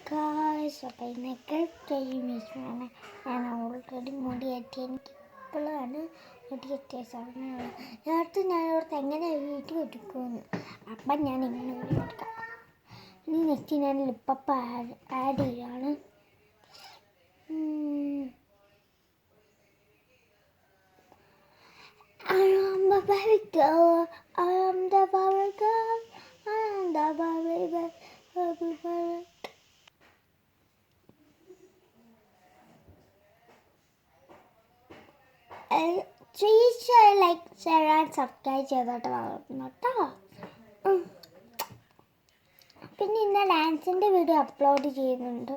Guys, അപ്പോൾ ഇന്നൊക്കെ ടൈമിഷാണ്. ഞാൻ ഓൾറെഡി മുടി കെട്ടി. എനിക്ക് ഇപ്പോഴാണ് മുടി കെട്ടിയ സമയമാണ്. നേരത്തെ ഞാനോർത്ത് എങ്ങനെ വീട്ടിൽ എടുക്കുമെന്ന്. അപ്പം ഞാൻ ഇങ്ങനെ വീഡിയോ എടുക്കാം. ഇനി നെക്സ്റ്റ് ഞാൻ ലിപ്പപ്പ് ആഡ് ചെയ്യുകയാണ്. I am the baby girl, I am the baby girl, I am the baby girl. Please like, share and subscribe ചെയ്തോട്ട് വളർന്നു കേട്ടോ. പിന്നെ ഇന്ന് ഡാൻസിൻ്റെ വീഡിയോ അപ്ലോഡ് ചെയ്യുന്നുണ്ട്.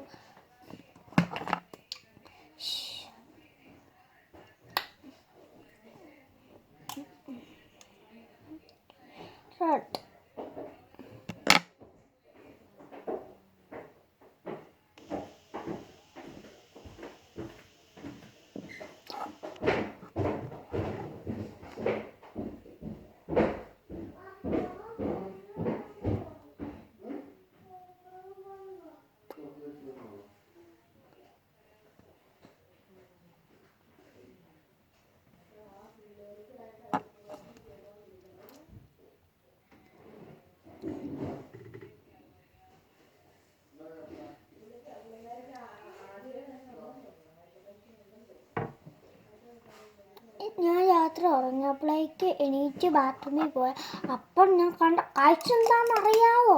ഞാൻ രാത്രി ഉറങ്ങിയപ്പോഴേക്ക് എണീറ്റ് ബാത്റൂമിൽ പോയ അപ്പം ഞാൻ കണ്ട കാഴ്ച എന്താണെന്നറിയാവോ?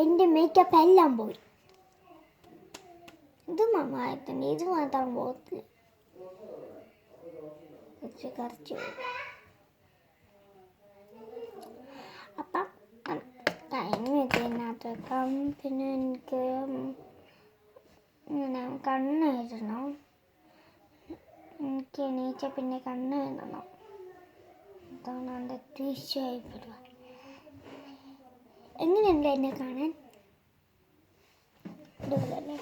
എൻ്റെ മേക്കപ്പ് എല്ലാം പോയി. ഇത് നന്നായിട്ടുണ്ട്, ഇത് മാത്രം പോകത്തില്ല. കരച്ചു അപ്പം കഴിഞ്ഞതിനകത്തേക്കാം. പിന്നെ എനിക്ക് ഇങ്ങനെ കണ്ണ് എഴുതണം. എനിക്ക് എണീച്ച പിന്നെ കണ്ണ് എഴുതണം. അതാണ് എൻ്റെ തീർച്ചയായി പരിപാടി. എങ്ങനെയുണ്ട് എന്നെ കാണാൻ? അടിപൊളിയല്ലേ?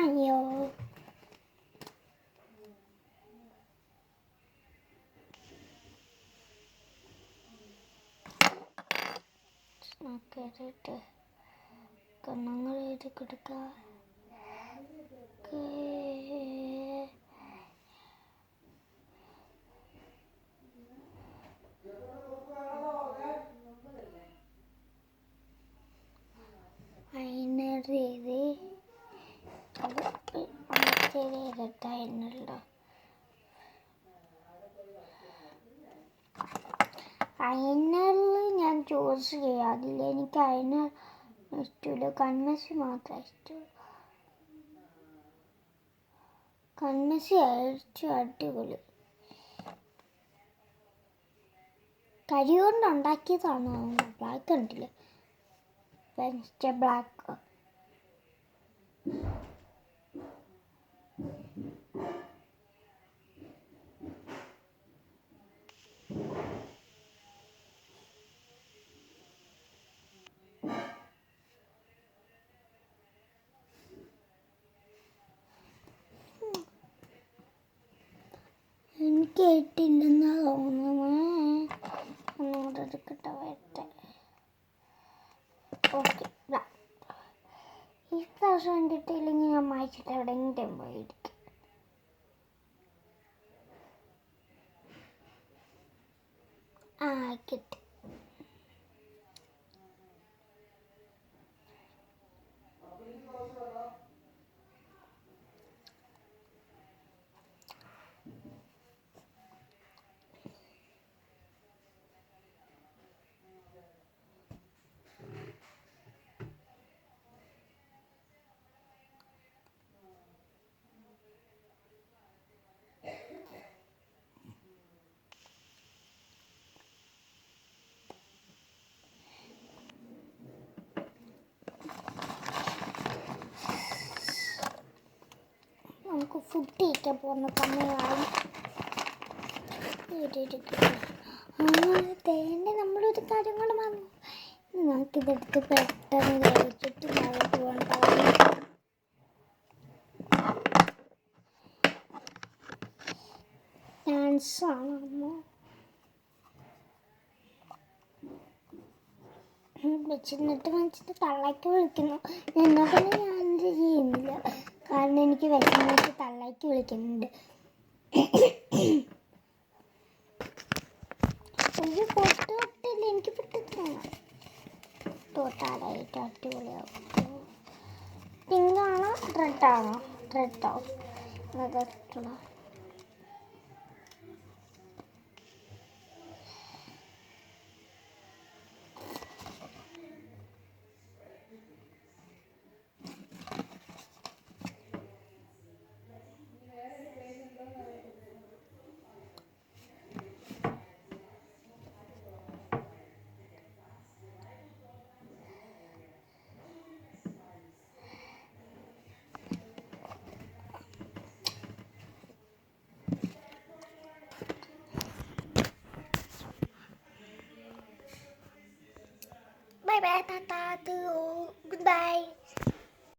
അയ്യോ, നോക്കിയിട്ട് കണ്ണങ്ങൾ എഴുതി കൊടുക്കാം. ഐനർ എഴുതി ഐനറുണ്ടോ? ഐനറിൽ ഞാൻ ചൂസ് ചെയ്യാറില്ല. എനിക്ക് ഐനർ ഇഷ്ടമില്ല, കൺമഷി മാത്രമേ ഇഷ്ടമുള്ളൂ. കൺമഷി അഴിച്ചു അടിപൊളി. കരി കൊണ്ട് ഉണ്ടാക്കിയതാണോ? ബ്ലാക്ക് കണ്ടില്ല, ബ്ലാക്ക്. എനിക്ക് ഇട്ടില്ലെന്നാ തോന്നുന്നു. ഒന്നുകൂടെ എടുക്കട്ടെ, വരട്ടെ. ഓക്കെ, ഈ പ്രാവശ്യം കിട്ടിയില്ലെങ്കിൽ ഞാൻ വായിച്ചിട്ട് എവിടെയെങ്കിലും പോയിരിക്കും. കിട്ടി. നമുക്ക് ഫുഡ് കഴിക്കാൻ പോകുന്ന സമയമായി. തേൻ്റെ നമ്മളൊരു കാര്യം കൂടെ വന്നു. നമുക്കിതെടുത്ത് പെട്ടെന്ന് കഴിച്ചിട്ട് താഴോട്ട് പോകേണ്ട. ഡാൻസാണ് അമ്മ. വെച്ചിട്ട് വെച്ചിട്ട് തള്ളയ്ക്ക് വിളിക്കുന്നു. എന്നാൽ പിന്നെ ഞാനെന്ത് ചെയ്യുന്നില്ല, കാരണം എനിക്ക് വിശന്നിട്ട് തള്ളയ്ക്ക് വിളിക്കുന്നുണ്ട്. ഒരു പൊട്ട് തൊട്ടില്ല, എനിക്ക് പൊട്ടിക്കണം. തൊട്ടാലായിട്ട് അടിപൊളിയാവും. പിങ്കാണോ റെഡാണോ? റെഡോ? റെഡോ? Bye bye, Tata. Goodbye.